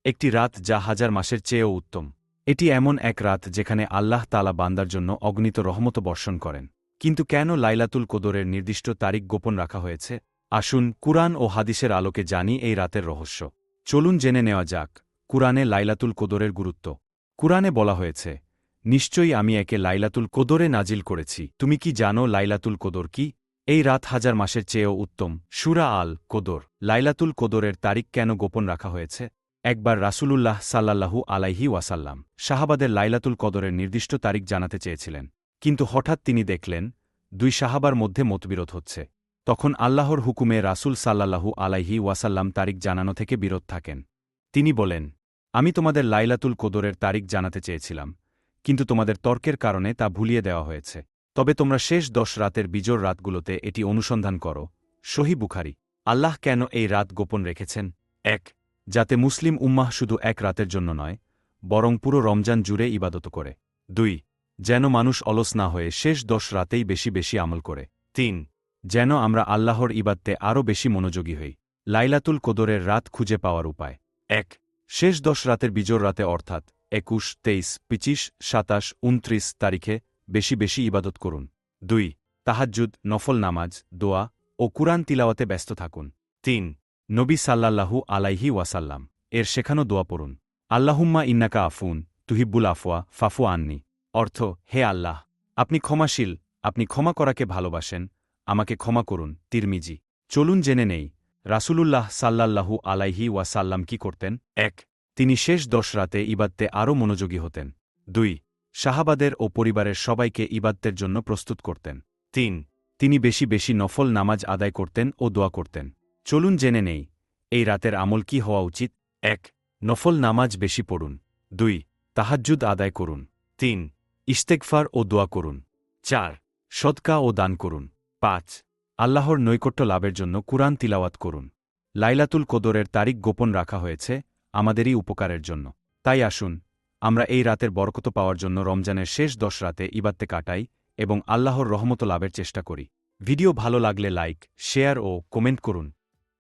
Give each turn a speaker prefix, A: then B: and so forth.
A: একটি রাত যা হাজার মাসের চেয়েও উত্তম। এটি এমন এক রাত যেখানে আল্লাহ তাআলা বান্দার জন্য অগণিত রহমত বর্ষণ করেন। কিন্তু কেন লাইলাতুল কদরের নির্দিষ্ট তারিখ গোপন রাখা হয়েছে? আসুন কুরআন ও হাদিসের আলোকে জানি এই রাতের রহস্য। চলুন জেনে নেওয়া যাক কুরআনে লাইলাতুল কদরের গুরুত্ব। কুরআনে বলা হয়েছে, নিশ্চয়ই আমি একে লাইলাতুল কদরে নাজিল করেছি। তুমি কি জানো লাইলাতুল কদর কি? এই রাত হাজার মাসের চেয়েও উত্তম। সূরা আল কদর। লাইলাতুল কদরের তারিখ কেন গোপন রাখা হয়েছে? একবার রাসূলুল্লাহ সাল্লাল্লাহু আলাইহি ওয়াসাল্লাম সাহাবাদের লাইলাতুল কদরের নির্দিষ্ট তারিখ জানাতে চেয়েছিলেন। কিন্তু হঠাৎ তিনি দেখলেন, দুই সাহাবার মধ্যে মতবিরোধ হচ্ছে। তখন আল্লাহর হুকুমে রাসূল সাল্লাল্লাহু আলাইহি ওয়াসাল্লাম তারিখ জানানো থেকে বিরত থাকেন। তিনি বলেন, আমি তোমাদের লাইলাতুল কদরের তারিখ জানাতে চেয়েছিলাম, কিন্তু তোমাদের তর্কের কারণে তা ভুলিয়ে দেওয়া হয়েছে। তবে তোমরা শেষ 10 রাতের বিজোড় রাতগুলোতে এটি অনুসন্ধান করো। সহিহ বুখারী। আল্লাহ কেন এই রাত গোপন রেখেছেন? ১. যাতে মুসলিম উম্মাহ শুধু এক রাতের জন্য নয়, বরং পুরো রমজান জুড়ে ইবাদত করে। ২. যেন মানুষ অলস না হয়ে শেষ 10 রাতেই বেশি বেশি আমল করে। ৩. যেন আমরা আল্লাহর ইবাদতে আরও বেশি মনোযোগী হই। লাইলাতুল কদরের রাত খুঁজে পাওয়ার উপায়। ১. শেষ 10 রাতের বিজোড় রাতে অর্থাৎ ২১, ২৩, ২৫, ২৭, ২৯ তারিখে বেশি বেশি ইবাদত করুন। ২. তাহাজ্জুদ, নফল নামাজ, দোয়া ও কুরআন তিলাওয়াতে ব্যস্ত থাকুন। ৩. নবী সাল্লাল্লাহু আলাইহি ওয়াসাল্লাম এর শেখানো দোয়া পড়ুন। আল্লাহুম্মা ইন্নাকা আফুন তুহিব্বুল আফওয়া ফাফু আন্নি। অর্থ, হে আল্লাহ, আপনি ক্ষমাশীল, আপনি ক্ষমা করাকে ভালোবাসেন, আমাকে ক্ষমা করুন। তিরমিজি। চলুন জেনে নেই রাসূলুল্লাহ সাল্লাল্লাহু আলাইহি ওয়াসাল্লাম কি করতেন। ১. তিনি শেষ 10 রাতে ইবাদতে আরও মনোযোগী হতেন। ২. সাহাবাদের ও পরিবারের সবাইকে ইবাদতের জন্য প্রস্তুত করতেন। ৩. তিনি বেশি বেশি নফল নামাজ আদায় করতেন ও দোয়া করতেন। চলুন জেনে নেই এই রাতের আমল কি হওয়া উচিত। ১. নফল নামাজ বেশি পড়ুন। ২. তাহাজ্জুদ আদায় করুন। ৩. ইস্তেগফার ও দোয়া করুন। ৪. সদকা ও দান করুন। ৫. আল্লাহর নৈকট্য লাভের জন্য কুরআন তিলাওয়াত করুন। লাইলাতুল কদরের তারিখ গোপন রাখা হয়েছে আমাদেরই উপকারের জন্য। তাই আসুন আমরা এই রাতের বরকত পাওয়ার জন্য রমজানের শেষ 10 রাতে ইবাদতে কাটাই এবং আল্লাহর রহমত লাভের চেষ্টা করি। ভিডিও ভালো লাগলে লাইক, শেয়ার ও কমেন্ট করুন।